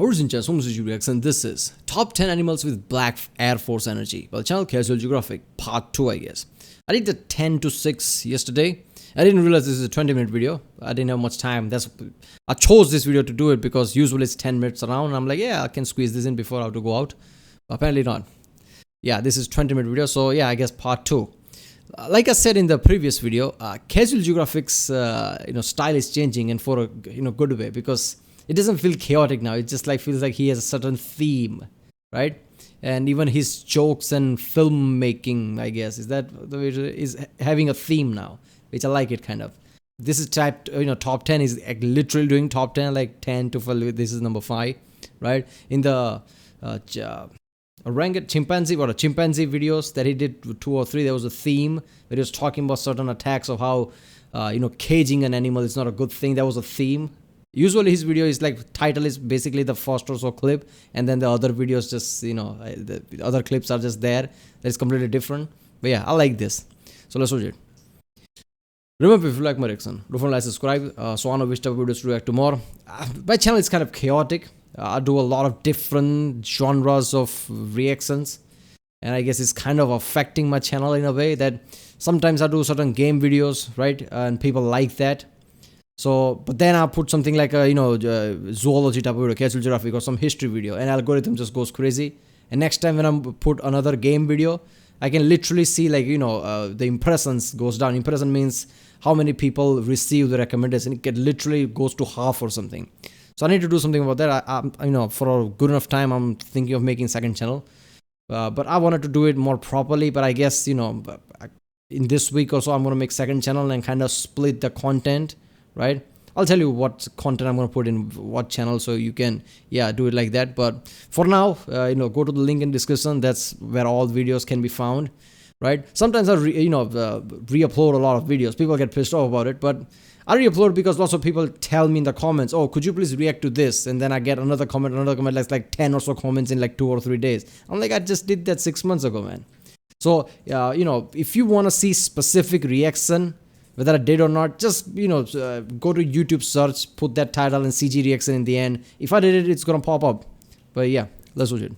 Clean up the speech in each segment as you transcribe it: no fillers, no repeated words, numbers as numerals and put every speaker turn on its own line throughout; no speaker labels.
Origin Reacts, and this is Top 10 Animals with Black Air Force Energy. Well, channel Casual Geographic, part 2, I guess. I did the 10 to 6 yesterday. I didn't realize this is a 20-minute video. I didn't have much time. I chose this video to do it because usually it's 10 minutes around. And I'm like, yeah, I can squeeze this in before I have to go out. But apparently not. Yeah, this is 20-minute video. So yeah, I guess part 2. Like I said in the previous video, Casual Geographic's style is changing, and for a good way, because it doesn't feel chaotic now. It just feels like he has a certain theme, right? And even his jokes and filmmaking, I guess, is having a theme now, which I like it kind of. This is top 10 is literally doing top 10, like 10 to 12. This is number 5, right? In the Chimpanzee videos that he did 2 or 3, there was a theme where he was talking about certain attacks of how caging an animal is not a good thing. That was a theme. Usually his video is title is basically the first or so clip, and then the other videos just the other clips are just there. That is completely different. But yeah, I like this. So let's watch it. Remember, if you like my reaction, don't forget to subscribe. So I know which type of videos to react to more. My channel is kind of chaotic. I do a lot of different genres of reactions, and I guess it's kind of affecting my channel in a way that sometimes I do certain game videos, right? And people like that. So, but then I put something like a zoology type of video, casual geographic, or some history video, and algorithm just goes crazy. And next time when I put another game video, I can literally see the impressions goes down. Impression means how many people receive the recommendation. It literally goes to half or something. So I need to do something about that. For a good enough time, I'm thinking of making second channel. But I wanted to do it more properly. But I guess in this week or so, I'm gonna make second channel and kind of split the content. Right, I'll tell you what content I'm going to put in what channel, so you can do it like that. But for now, go to the link in description. That's where all videos can be found. Right, sometimes I re-upload a lot of videos. People get pissed off about it, but I re-upload because lots of people tell me in the comments, oh, could you please react to this? And then I get another comment, like 10 or so comments in 2 or 3 days. I'm like, I just did that 6 months ago, man. So if you want to see specific reaction, whether I did or not, just go to YouTube search, put that title and CG reaction in the end. If I did it, it's gonna pop up. But yeah, let's watch it.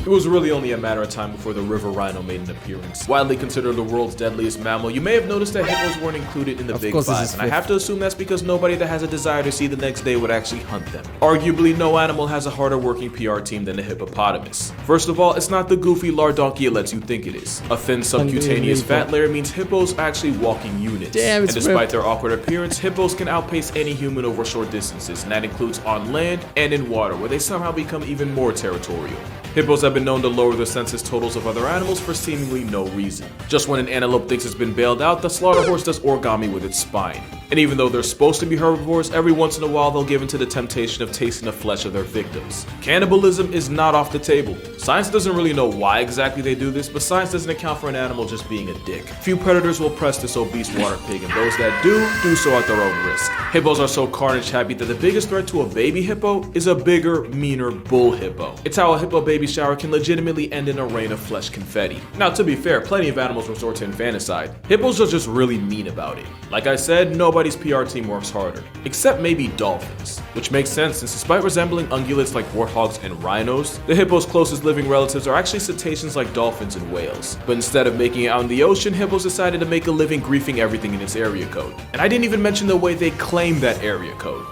It was really only a matter of time before the river rhino made an appearance. Widely considered the world's deadliest mammal, you may have noticed that hippos weren't included in the Big Five, and I have to assume that's because nobody that has a desire to see the next day would actually hunt them. Arguably, no animal has a harder working PR team than the hippopotamus. First of all, it's not the goofy lardonky it lets you think it is. A thin subcutaneous fat layer means hippos are actually walking units. And despite their awkward appearance, hippos can outpace any human over short distances, and that includes on land and in water, where they somehow become even more territorial. Hippos have been known to lower the census totals of other animals for seemingly no reason. Just when an antelope thinks it's been bailed out, the slaughter horse does origami with its spine. And even though they're supposed to be herbivores, every once in a while they'll give in to the temptation of tasting the flesh of their victims. Cannibalism is not off the table. Science doesn't really know why exactly they do this, but science doesn't account for an animal just being a dick. Few predators will press this obese water pig, and those that do so at their own risk. Hippos are so carnage happy that the biggest threat to a baby hippo is a bigger, meaner bull hippo. It's how a hippo baby shower can legitimately end in a rain of flesh confetti. Now, to be fair, plenty of animals resort to infanticide. Hippos are just really mean about it. Like I said, nobody's PR team works harder. Except maybe dolphins. Which makes sense, since despite resembling ungulates like warthogs and rhinos, the hippo's closest living relatives are actually cetaceans like dolphins and whales. But instead of making it out in the ocean, hippos decided to make a living griefing everything in its area code. And I didn't even mention the way they claim that area code.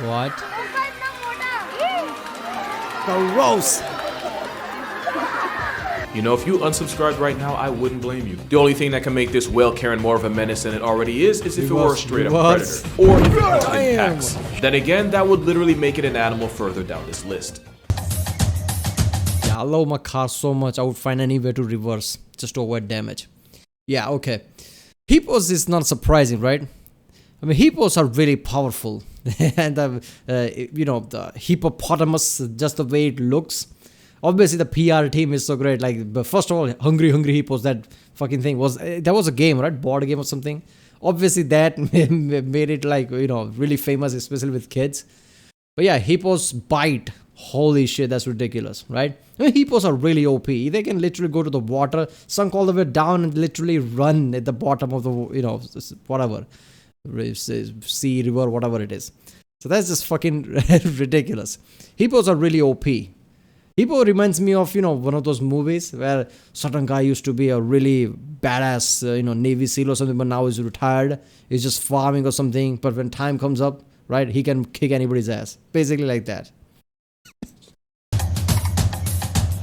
What? Gross.
If you unsubscribed right now, I wouldn't blame you. The only thing that can make this whale Karen more of a menace than it already is if it were a straight up predator. Or if it hunted in packs. Then again, that would literally make it an animal further down this list.
Yeah, I love my car so much, I would find any way to reverse just to avoid damage. Yeah, okay. Hippos is not surprising, right? I mean, hippos are really powerful. And the hippopotamus, just the way it looks. Obviously, the PR team is so great. But first of all, hungry hippos. That fucking thing was a game, right? Board game or something. Obviously, that made it really famous, especially with kids. But yeah, hippos bite Holy shit, that's ridiculous, right? I mean, hippos are really OP. They can literally go to the water, sunk all the way down, and literally run at the bottom of the, whatever, sea, river, whatever it is. So that's just fucking ridiculous. Hippos are really OP. Hippo reminds me of, one of those movies where certain guy used to be a really badass, Navy SEAL or something, but now he's retired. He's just farming or something. But when time comes up, right, he can kick anybody's ass. Basically like that.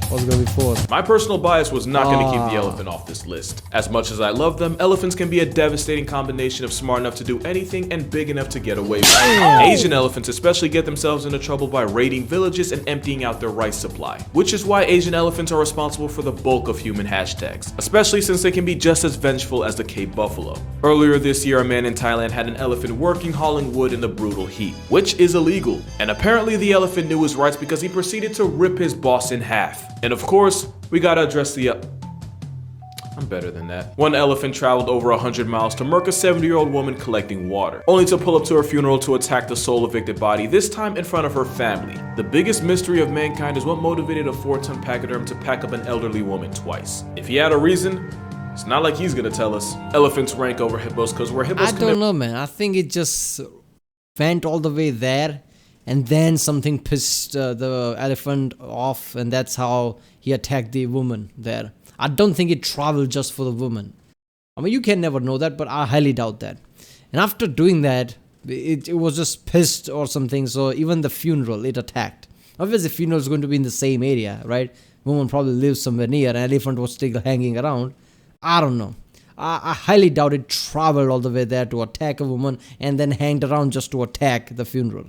What's going to be fourth?
My personal bias was not going to keep the elephant off this list. As much as I love them, elephants can be a devastating combination of smart enough to do anything and big enough to get away with it. Asian elephants especially get themselves into trouble by raiding villages and emptying out their rice supply, which is why Asian elephants are responsible for the bulk of human hashtags, especially since they can be just as vengeful as the Cape buffalo. Earlier this year, a man in Thailand had an elephant working hauling wood in the brutal heat, which is illegal, and apparently the elephant knew his rights because he proceeded to rip his boss in half. And of course, we gotta address the I'm better than that. One elephant traveled over 100 miles to murk a 70-year-old woman collecting water, only to pull up to her funeral to attack the sole evicted body, this time in front of her family. The biggest mystery of mankind is what motivated a 4-ton pachyderm to pack up an elderly woman twice. If he had a reason, it's not like he's gonna tell us. Elephants rank over hippos because where hippos
I don't know, man. I think it just went all the way there, and then something pissed the elephant off, and that's how he attacked the woman there. I don't think it traveled just for the woman. I mean, you can never know that, but I highly doubt that. And after doing that, it was just pissed or something, so even the funeral, it attacked. Obviously, the funeral is going to be in the same area, right? Woman probably lives somewhere near, and elephant was still hanging around. I don't know. I highly doubt it traveled all the way there to attack a woman and then hanged around just to attack the funeral.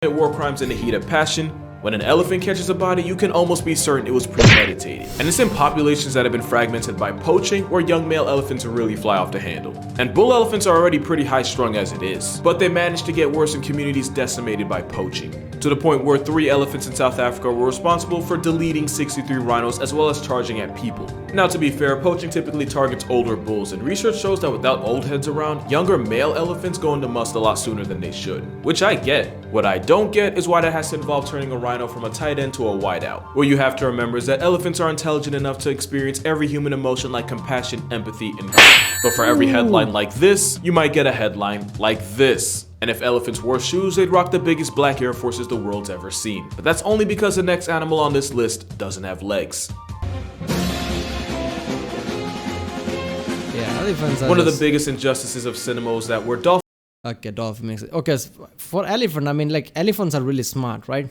War crimes in the heat of passion. When an elephant catches a body, you can almost be certain it was premeditated. And it's in populations that have been fragmented by poaching where young male elephants really fly off the handle. And bull elephants are already pretty high-strung as it is, but they managed to get worse in communities decimated by poaching, to the point where 3 elephants in South Africa were responsible for deleting 63 rhinos as well as charging at people. Now, to be fair, poaching typically targets older bulls, and research shows that without old heads around, younger male elephants go into must a lot sooner than they should, which I get. What I don't get is why that has to involve turning a rhino from a tight end to a wideout. What you have to remember is that elephants are intelligent enough to experience every human emotion like compassion, empathy, and hurt. But for every headline like this, you might get a headline like this. And if elephants wore shoes, they'd rock the biggest black Air Forces the world's ever seen. But that's only because the next animal on this list doesn't have legs.
Yeah, elephants are
one of the biggest injustices of cinema is that we're dolphins.
Okay, dolphin makes it. Okay, for elephant, I mean, like, elephants are really smart, right?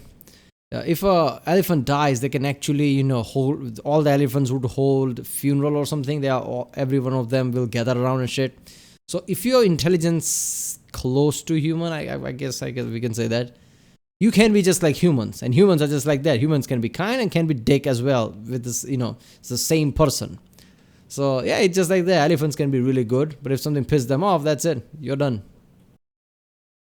If a elephant dies, they can actually, hold, all the elephants would hold funeral or something. Every one of them will gather around and shit. So if your intelligence close to human, I guess we can say that, you can be just like humans, and humans are just like that. Humans can be kind and can be dick as well with this, it's the same person. So yeah, it's just like that. Elephants can be really good, but if something pisses them off, that's it. You're done.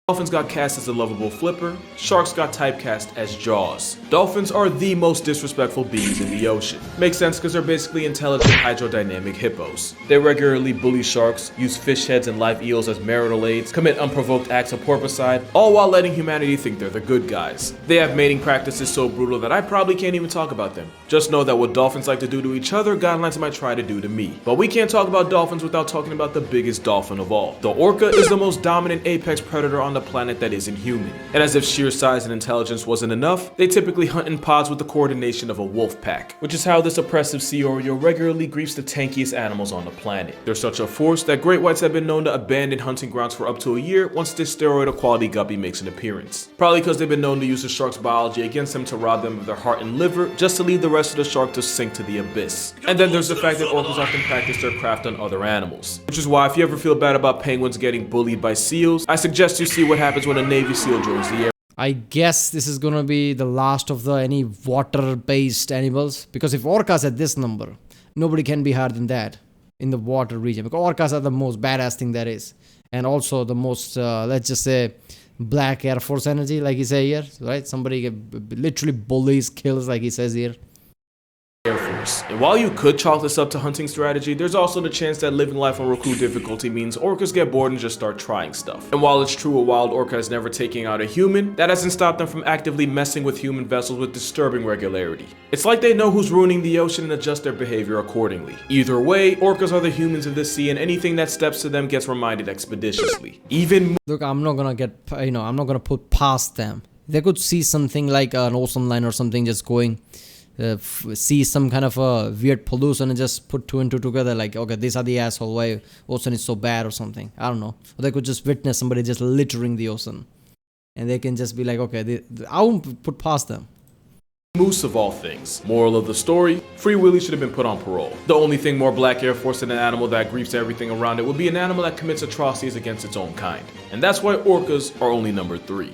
Dolphins got cast as a lovable flipper, sharks got typecast as Jaws. Dolphins are the most disrespectful beings in the ocean. Makes sense because they're basically intelligent hydrodynamic hippos. They regularly bully sharks, use fish heads and live eels as marital aids, commit unprovoked acts of porpoising, all while letting humanity think they're the good guys. They have mating practices so brutal that I probably can't even talk about them. Just know that what dolphins like to do to each other, guidelines might try to do to me. But we can't talk about dolphins without talking about the biggest dolphin of all. The orca is the most dominant apex predator on the planet that isn't human. And as if sheer size and intelligence wasn't enough, they typically hunt in pods with the coordination of a wolf pack, which is how this oppressive sea oriole regularly griefs the tankiest animals on the planet. They're such a force that great whites have been known to abandon hunting grounds for up to a year once this steroid equality guppy makes an appearance. Probably because they've been known to use the shark's biology against them to rob them of their heart and liver, just to leave the rest of the shark to sink to the abyss. And then there's the fact that orcas often practice their craft on other animals, which is why if you ever feel bad about penguins getting bullied by seals, I suggest you see what happens when a Navy SEAL joins the air.
I guess this is gonna be the last of any water-based animals, because if orcas at this number, nobody can be higher than that in the water region, because orcas are the most badass thing there is, and also the most, let's just say, black Air Force energy, like he say here, right? Somebody literally bullies, kills, like he says here.
Air Force. force. And while you could chalk this up to hunting strategy, there's also the chance that living life on Roku difficulty means orcas get bored and just start trying stuff. And while it's true a wild orca is never taking out a human, that hasn't stopped them from actively messing with human vessels with disturbing regularity. It's like they know who's ruining the ocean and adjust their behavior accordingly. Either way, orcas are the humans of the sea, and anything that steps to them gets reminded expeditiously.
Look, I'm not gonna get, I'm not gonna put past them. They could see something like an ocean line or something just going, see some kind of a weird pollution and just put two and two together like, okay, these are the asshole, why ocean is so bad or something. I don't know. Or they could just witness somebody just littering the ocean. And they can just be like, okay, I won't put past them.
Moose of all things. Moral of the story, Free Willy should have been put on parole. The only thing more Black Air Force than an animal that grieves everything around it would be an animal that commits atrocities against its own kind. And that's why orcas are only number 3.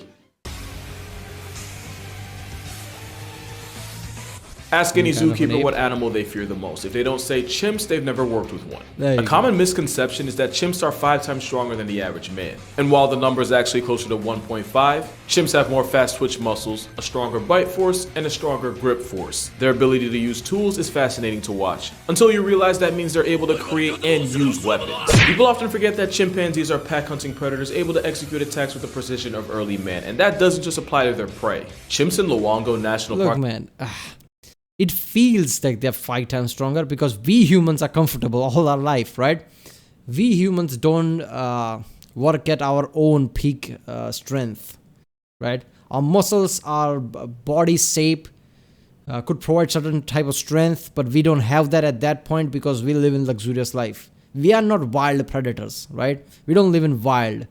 Ask any zookeeper what animal they fear the most. If they don't say chimps, they've never worked with one. A common misconception is that chimps are 5 times stronger than the average man. And while the number is actually closer to 1.5, chimps have more fast twitch muscles, a stronger bite force, and a stronger grip force. Their ability to use tools is fascinating to watch, until you realize that means they're able to create and use weapons. People often forget that chimpanzees are pack hunting predators able to execute attacks with the precision of early man, and that doesn't just apply to their prey. Chimps in Luongo National Park.
Look, man. It feels like they're 5 times stronger because we humans are comfortable all our life, right? We humans don't work at our own peak strength, right? Our muscles, our body shape could provide certain type of strength, but we don't have that at that point because we live in luxurious life. We are not wild predators, right? We don't live in wild.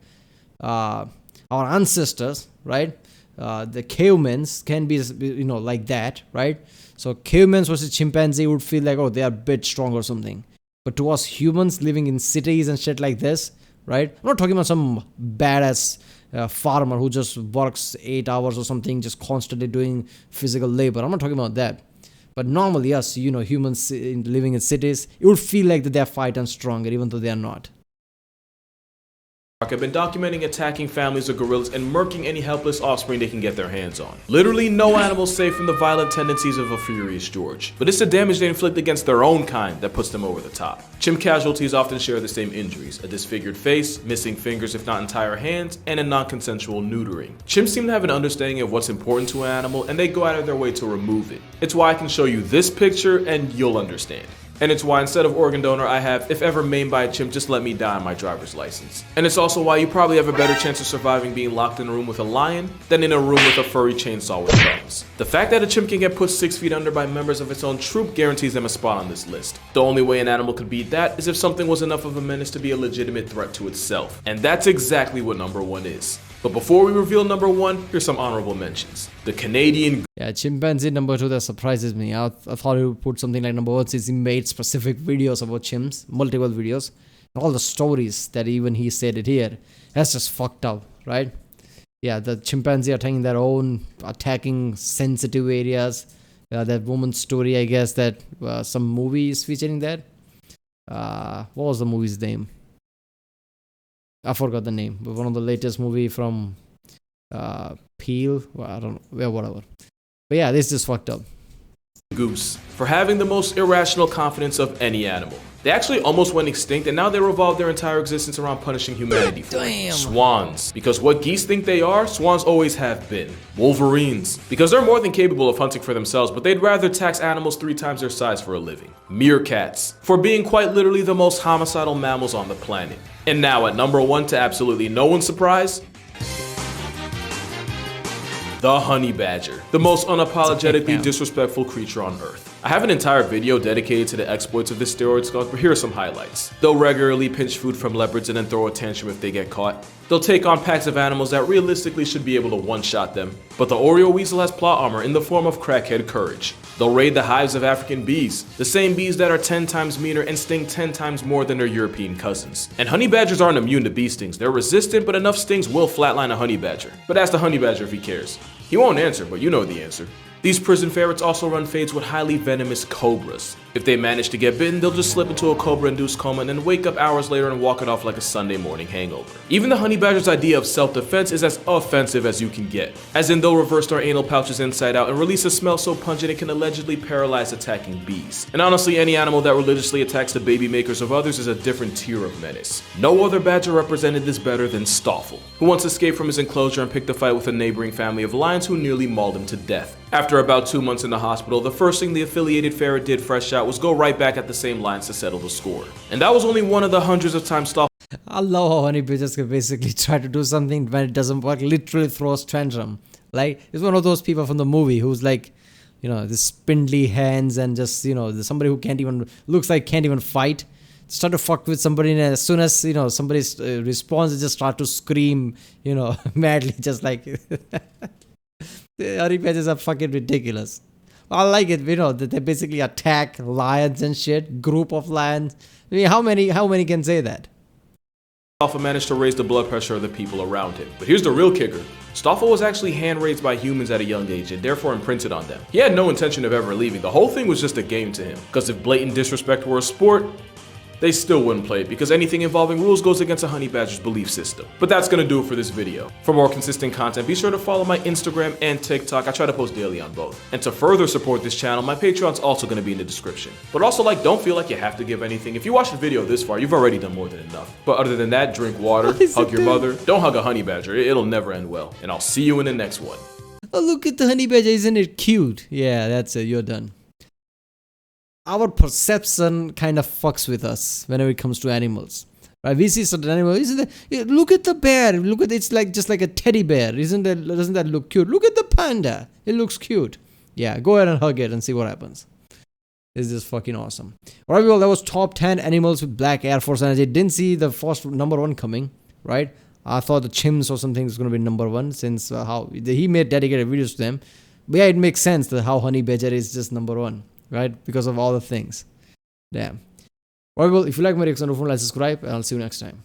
Our ancestors, right? The cavemen can be, like that, right? So cavemen versus chimpanzee would feel like, oh, they are a bit strong or something. But to us humans living in cities and shit like this, right? I'm not talking about some badass farmer who just works 8 hours or something, just constantly doing physical labor. I'm not talking about that. But normally us, humans living in cities, it would feel like that they're 5 times stronger, even though they are not.
Have been documenting attacking families of gorillas and murking any helpless offspring they can get their hands on. Literally no animal safe from the violent tendencies of a furious George. But it's the damage they inflict against their own kind that puts them over the top. Chimp casualties often share the same injuries: a disfigured face, missing fingers if not entire hands, and a non-consensual neutering. Chimps seem to have an understanding of what's important to an animal, and they go out of their way to remove it. It's why I can show you this picture and you'll understand. And it's why instead of organ donor, I have, if ever maimed by a chimp, just let me die on my driver's license. And it's also why you probably have a better chance of surviving being locked in a room with a lion than in a room with a furry chainsaw with thumbs. The fact that a chimp can get put 6 feet under by members of its own troop guarantees them a spot on this list. The only way an animal could beat that is if something was enough of a menace to be a legitimate threat to itself. And that's exactly what number 1 is. But before we reveal number 1, here's some honorable mentions. The Canadian...
Yeah, chimpanzee number 2, that surprises me. I thought he would put something like number 1 since he made specific videos about chimps, multiple videos. And all the stories that even he said it here. That's just fucked up, right? Yeah, the chimpanzee are taking their own, attacking sensitive areas. That woman's story, I guess, that some movie is featuring that. What was the movie's name? I forgot the name, but one of the latest movie from Peel. Well, I don't know. Yeah, whatever. But yeah, this is fucked up.
Goose, for having the most irrational confidence of any animal. They actually almost went extinct, and now they revolve their entire existence around punishing humanity for it. Swans, because what geese think they are, swans always have been. Wolverines, because they're more than capable of hunting for themselves, but they'd rather tax animals 3 times their size for a living. Meerkats, for being quite literally the most homicidal mammals on the planet. And now at number 1, to absolutely no one's surprise, the honey badger, the most unapologetically disrespectful creature on Earth. I have an entire video dedicated to the exploits of this steroid skunk, but here are some highlights. They'll regularly pinch food from leopards and then throw a tantrum if they get caught. They'll take on packs of animals that realistically should be able to one-shot them. But the Oreo weasel has plot armor in the form of crackhead courage. They'll raid the hives of African bees, the same bees that are 10 times meaner and sting 10 times more than their European cousins. And honey badgers aren't immune to bee stings. They're resistant, but enough stings will flatline a honey badger. But ask the honey badger if he cares. He won't answer, but you know the answer. These prison ferrets also run fades with highly venomous cobras. If they manage to get bitten, they'll just slip into a cobra-induced coma and then wake up hours later and walk it off like a Sunday morning hangover. Even the honey badger's idea of self-defense is as offensive as you can get, as in they'll reverse their anal pouches inside out and release a smell so pungent it can allegedly paralyze attacking bees. And honestly, any animal that religiously attacks the baby makers of others is a different tier of menace. No other badger represented this better than Stoffel, who once escaped from his enclosure and picked a fight with a neighboring family of lions who nearly mauled him to death. After about 2 months in the hospital, the first thing the affiliated ferret did fresh out was go right back at the same lines to settle the score. And that was only one of the hundreds of times Stoffel
I love how honey badgers can basically try to do something when it doesn't work, literally throws tantrum. Like, it's one of those people from the movie who's like, you know, the spindly hands and just, you know, somebody who can't even, looks like can't even fight. Start to fuck with somebody and as soon as, you know, somebody responds, they just start to scream, you know, madly, just like, the honey badgers are fucking ridiculous. I like it, you know, that they basically attack lions and shit, group of lions. I mean, how many can say that?
Stoffel managed to raise the blood pressure of the people around him. But here's the real kicker. Stoffel was actually hand-raised by humans at a young age and therefore imprinted on them. He had no intention of ever leaving. The whole thing was just a game to him. Because if blatant disrespect were a sport, they still wouldn't play it because anything involving rules goes against a honey badger's belief system. But that's gonna do it for this video. For more consistent content, be sure to follow my Instagram and TikTok. I try to post daily on both. And to further support this channel, my Patreon's also gonna be in the description. But also, like, don't feel like you have to give anything. If you watched the video this far, you've already done more than enough. But other than that, drink water, hug your mother, don't hug a honey badger, it'll never end well. And I'll see you in the next one.
Oh, look at the honey badger, isn't it cute? Yeah, that's it, you're done. Our perception kind of fucks with us whenever it comes to animals. Right? We see certain animals. Look at the bear. Look at it's like just like a teddy bear. Doesn't that look cute? Look at the panda. It looks cute. Yeah, go ahead and hug it and see what happens. It's just fucking awesome. Alright, well, that was top 10 animals with black Air Force energy. Didn't see the first number 1 coming. Right? I thought the chimps or something was gonna be number 1 since how he made dedicated videos to them. But yeah, it makes sense that how honey badger is just number 1. Right? Because of all the things. Damn. Alright, well, if you like my reaction, don't forget to subscribe and I'll see you next time.